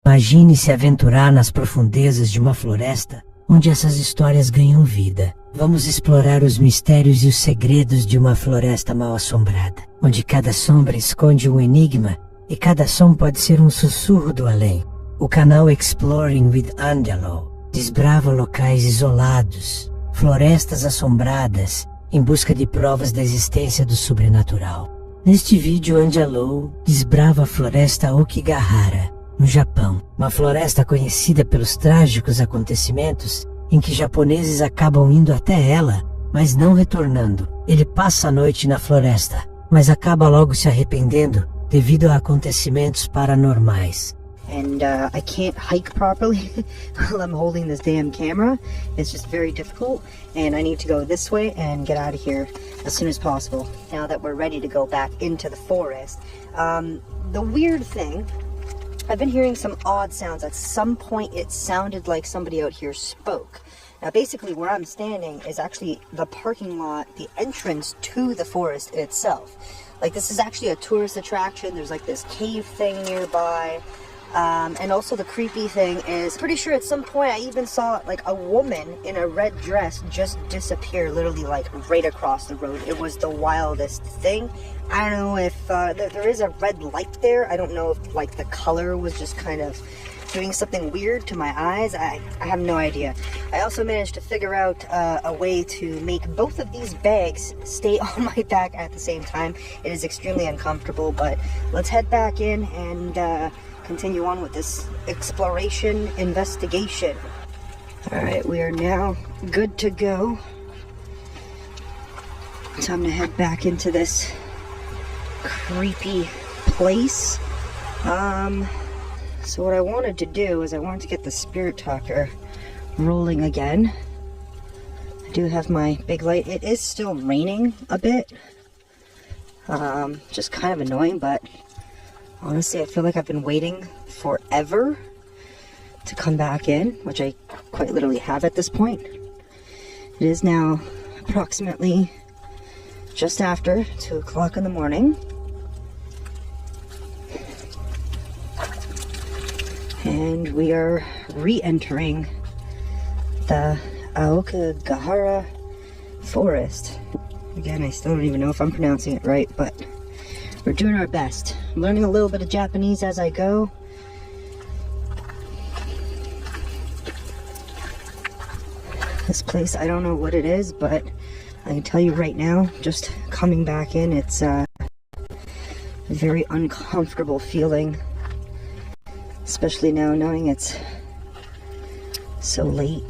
Imagine se aventurar nas profundezas de uma floresta, onde essas histórias ganham vida. Vamos explorar os mistérios e os segredos de uma floresta mal-assombrada, onde cada sombra esconde um enigma e cada som pode ser um sussurro do além. O canal Exploring with Angelo desbrava locais isolados, florestas assombradas, em busca de provas da existência do sobrenatural. Neste vídeo, Angelo desbrava a floresta Okigahara, no Japão, uma floresta conhecida pelos trágicos acontecimentos em que japoneses acabam indo até ela, mas não retornando. Ele passa a noite na floresta, mas acaba logo se arrependendo devido a acontecimentos paranormais. And I can't hike properly while I'm holding this damn camera. It's just very difficult, and I need to go this way and get out of here as soon as possible. Now that we're ready to go back into the forest. The weird thing, I've been hearing some odd sounds. At some point it sounded like somebody out here spoke. Now basically where I'm standing is actually the parking lot, the entrance to the forest itself. Like, this is actually a tourist attraction. There's like this cave thing nearby. And also the creepy thing is, pretty sure at some point I even saw like a woman in a red dress just disappear, literally like right across the road. It was the wildest thing. I don't know if there is a red light there. I don't know if like the color was just kind of doing something weird to my eyes. I have no idea. I also managed to figure out a way to make both of these bags stay on my back at the same time. It is extremely uncomfortable, but let's head back in and continue on with this exploration investigation. Alright, we are now good to go. Time to head back into this creepy place. So what I wanted to do is I wanted to get the spirit talker rolling again. I do have my big light. It is still raining a bit. Just kind of annoying, but honestly, I feel like I've been waiting forever to come back in, which I quite literally have at this point. It is now approximately just after 2 o'clock in the morning. And we are re-entering the Aokigahara forest. Again, I still don't even know if I'm pronouncing it right, but we're doing our best. I'm learning a little bit of Japanese as I go. This place, I don't know what it is, but I can tell you right now, just coming back in, it's a very uncomfortable feeling. Especially now knowing it's so late.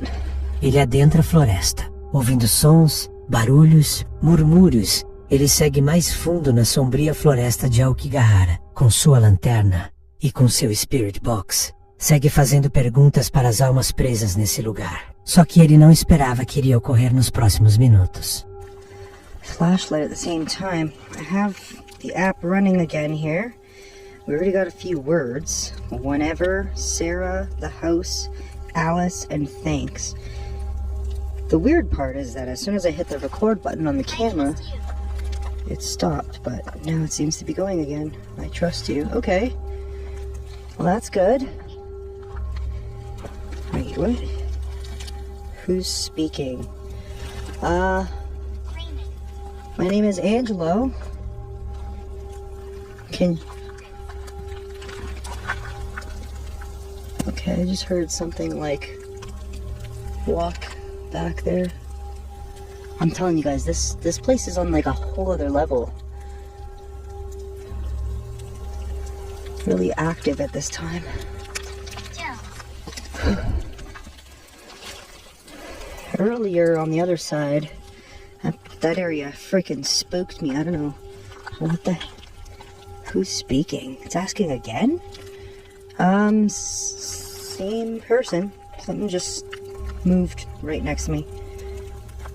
Ele adentra a floresta, ouvindo sons, barulhos, murmúrios. Ele segue mais fundo na sombria floresta de Aokigahara, com sua lanterna e com seu Spirit Box. Segue fazendo perguntas para as almas presas nesse lugar. Só que ele não esperava que iria ocorrer nos próximos minutos. Flashlight at the same time. I have the app running again here. We already got a few words. Whenever, Sarah, the house, Alice, and thanks. The weird part is that as soon as I hit the record button on the camera, it stopped, but now it seems to be going again. I trust you. Okay. Well, that's good. Wait, what? Who's speaking? My name is Angelo. Okay, I just heard something like walk back there. I'm telling you guys, this place is on like a whole other level. Really active at this time. Earlier on the other side, that area freaking spooked me. I don't know what the. Who's speaking? It's asking again? Same person. Something just moved right next to me.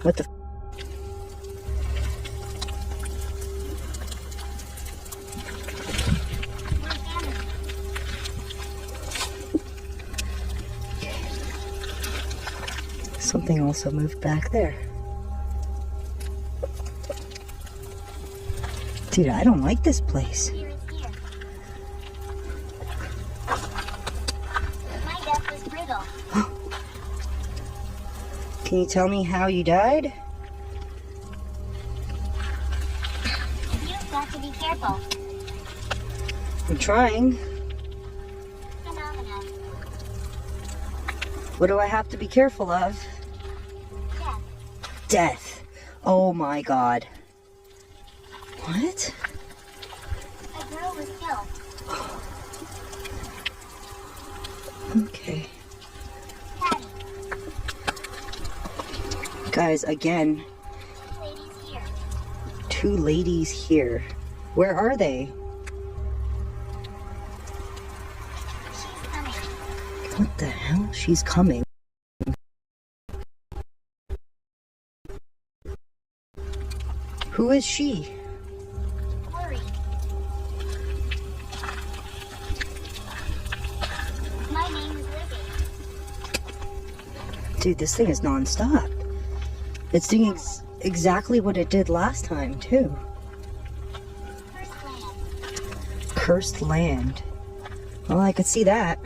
What the? Something also moved back there. Dude, I don't like this place. Can you tell me how you died? You've got to be careful. I'm trying. Phenomena. What do I have to be careful of? Death. Death. Oh my god. What? A girl was killed. Okay. Patty. Guys, again, Ladies here. 2 ladies here. Where are they? She's coming. What the hell? She's coming. Who is she? Worry. My name is Lizzie. Dude, this thing is non-stop. It's doing exactly what it did last time, too. First land. Cursed land. Well, I could see that.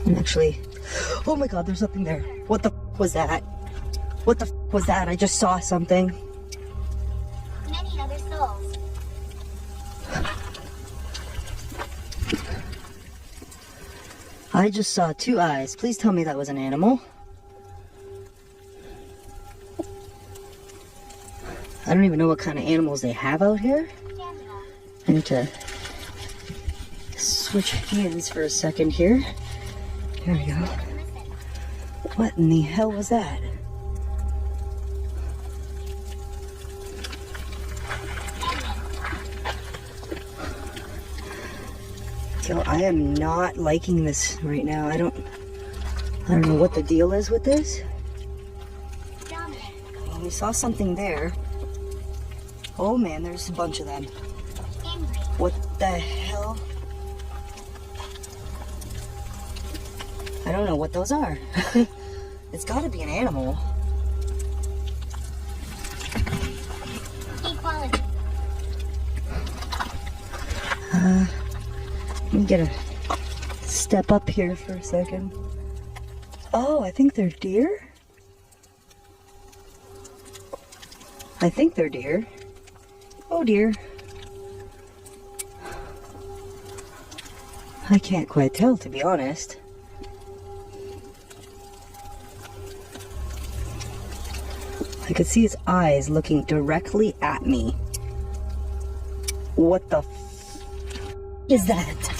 And actually, oh my god, there's something there. What the f was that? What the f was that? I just saw something. Many other souls. I just saw 2 eyes. Please tell me that was an animal. I don't even know what kind of animals they have out here. Daniel. I need to switch hands for a second here. There we go. Listen. What in the hell was that? Yo, I am not liking this right now. I don't know what the deal is with this. Dominic. Well, we saw something there. Oh man, there's a bunch of them. Angry. What the hell? I don't know what those are. It's gotta be an animal. Equality. Let me get a step up here for a second. Oh, I think they're deer. I think they're deer. Oh dear. I can't quite tell, to be honest. I could see its eyes looking directly at me. What the f is that?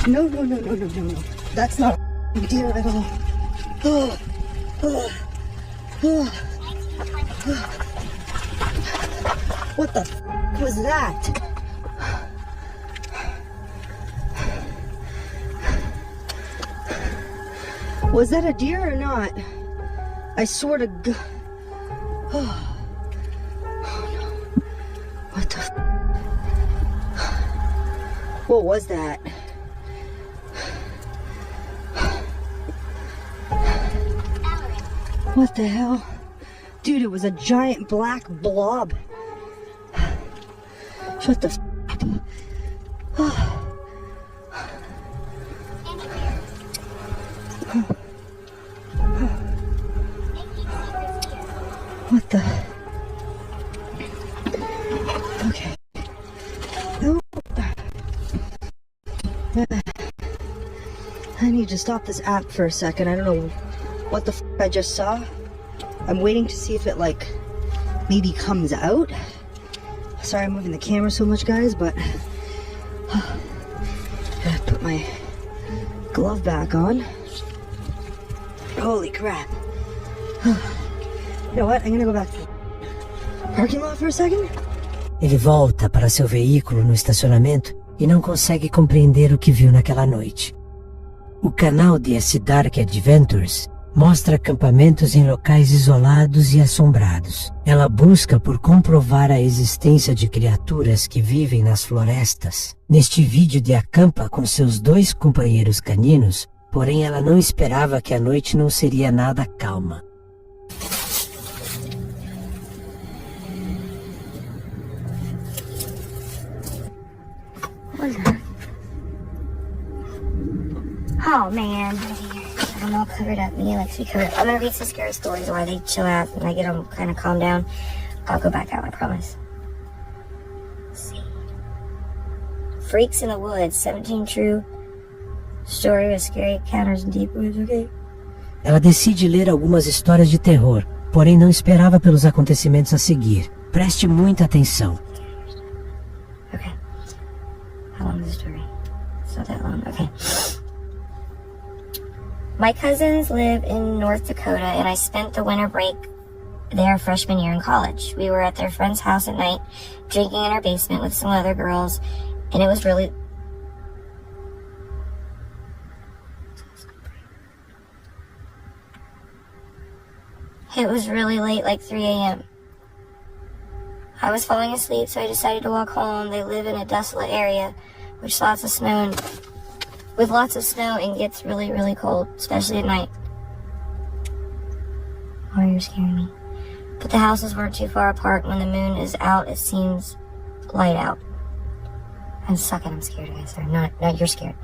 No, no, no, no, no, no, no. That's not a deer at all. Oh, oh, oh. What the f was that? Was that a deer or not? I swear to God. Oh. Oh no. What the f? What was that? What the hell? Dude, it was a giant black blob. Shut the f up. What the? Okay. Oh. I need to stop this app for a second. I don't know what the f I just saw. I'm waiting to see if it like maybe comes out. Sorry I'm moving the camera so much, guys, but gotta put my glove back on. Holy crap. You know what? I'm gonna go back to the parking lot for a second. Ele volta para seu veículo no estacionamento e não consegue compreender o que viu naquela noite. O canal de S Dark Adventures mostra acampamentos em locais isolados e assombrados. Ela busca por comprovar a existência de criaturas que vivem nas florestas. Neste vídeo de acampa com seus 2 companheiros caninos, porém ela não esperava que a noite não seria nada calma. What is that? Oh, man. I'm all covered up. Mia likes to be covered up. I'm going to read some scary stories while they chill out and I get them kind of calm down. I'll go back out, I promise. Let's see. Freaks in the Woods, 17 true story with scary encounters in deep woods, okay? Ela decide ler algumas histórias de terror, porém não esperava pelos acontecimentos a seguir. Preste muita atenção. Okay. How long is the story? It's not that long. Okay. My cousins live in North Dakota, and I spent the winter break there freshman year in college. We were at their friend's house at night, drinking in our basement with some other girls, and it was really... It was really late, like 3 a.m. I was falling asleep, so I decided to walk home. They live in a desolate area with lots of snow and gets really, really cold, especially at night. Oh, you're scaring me. But the houses weren't too far apart. When the moon is out, it seems light out. I'm sucking. I'm scared, guys. Sorry, not you're scared.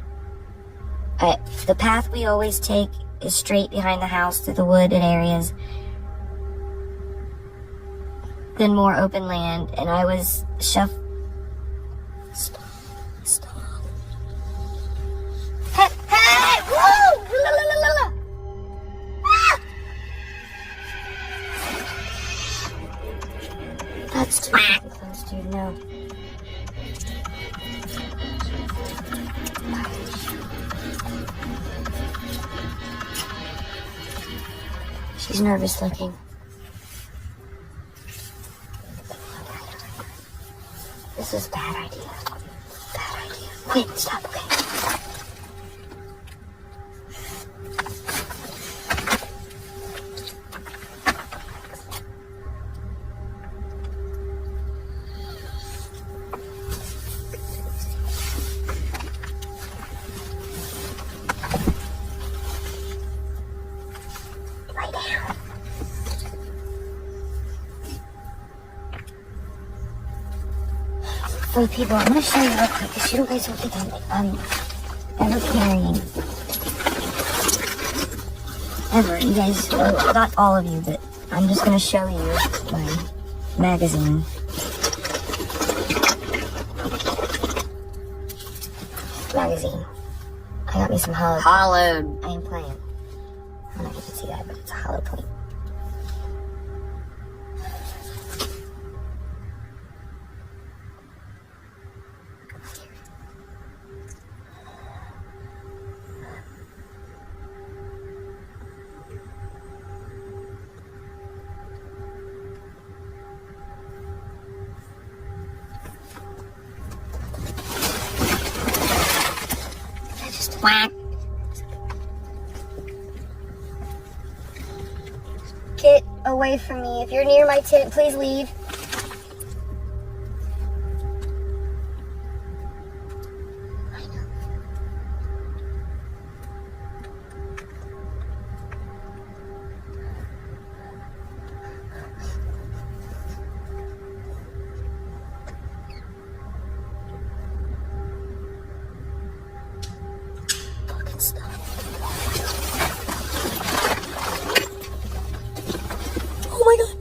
The path we always take is straight behind the house through the wooded areas, then more open land, and I was Stop. Hey! Whoa! La, la, la, la. Ah! That's too fucking close, dude. No. She's nervous looking. This is a bad idea. Bad idea. Wait, stop, okay. Lie down. For the people, I'm going to show you real quick because you guys don't think I'm ever carrying. Ever. You guys, well, not all of you, but I'm just going to show you my magazine. Magazine. I got me some hollow. Hollowed. I ain't playing. I don't know if you can see that, but it's a hollow point. Quack. Get away from me. If you're near my tent, please leave. I know. Oh my god.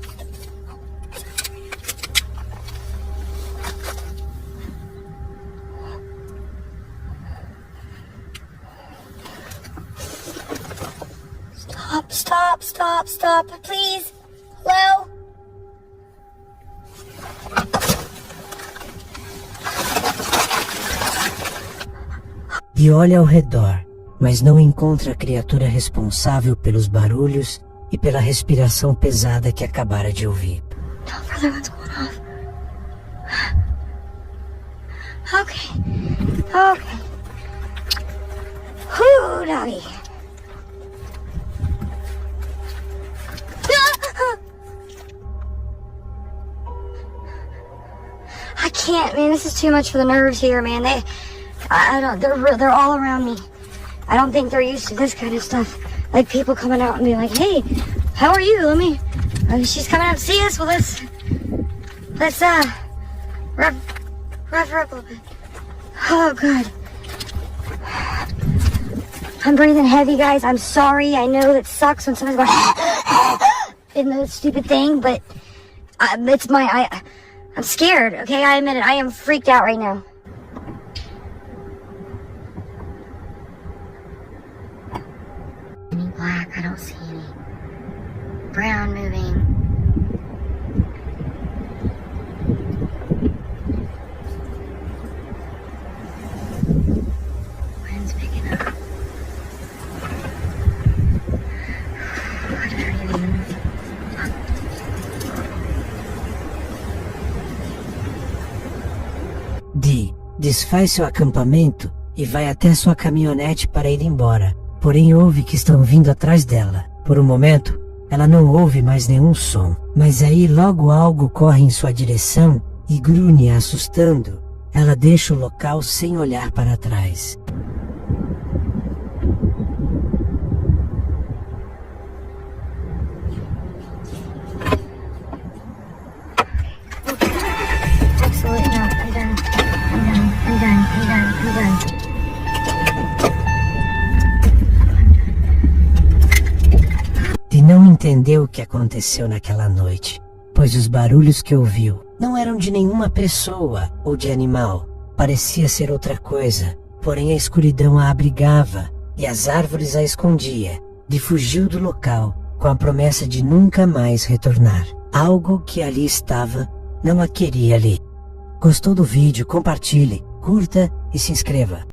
Stop, please. Hello? E olha ao redor, mas não encontra a criatura responsável pelos barulhos e pela respiração pesada que acabara de ouvir. No, brother, what's going off? Okay. Whew, doggy. I can't, man. This is too much for the nerves here, man. They're all around me. I don't think they're used to this kind of stuff. Like people coming out and being like, "Hey, how are you? She's coming out to see us. Well, let's rough her up a little bit." Oh, God. I'm breathing heavy, guys. I'm sorry. I know that sucks when someone's going in the stupid thing, but I'm scared, okay? I admit it. I am freaked out right now. Any black? I don't see any. Brown moving. Wind's picking up. Dee desfaz seu acampamento e vai até sua caminhonete para ir embora, porém ouve que estão vindo atrás dela. Por um momento, ela não ouve mais nenhum som, mas aí logo algo corre em sua direção e grunhe assustando. Ela deixa o local sem olhar para trás. Absolutely not. I'm done. I'm done. Dee não entendeu o que aconteceu naquela noite, pois os barulhos que ouviu não eram de nenhuma pessoa ou de animal. Parecia ser outra coisa, porém a escuridão a abrigava e as árvores a escondia. Dee fugiu do local com a promessa de nunca mais retornar. Algo que ali estava não a queria ali. Gostou do vídeo? Compartilhe, curta e se inscreva.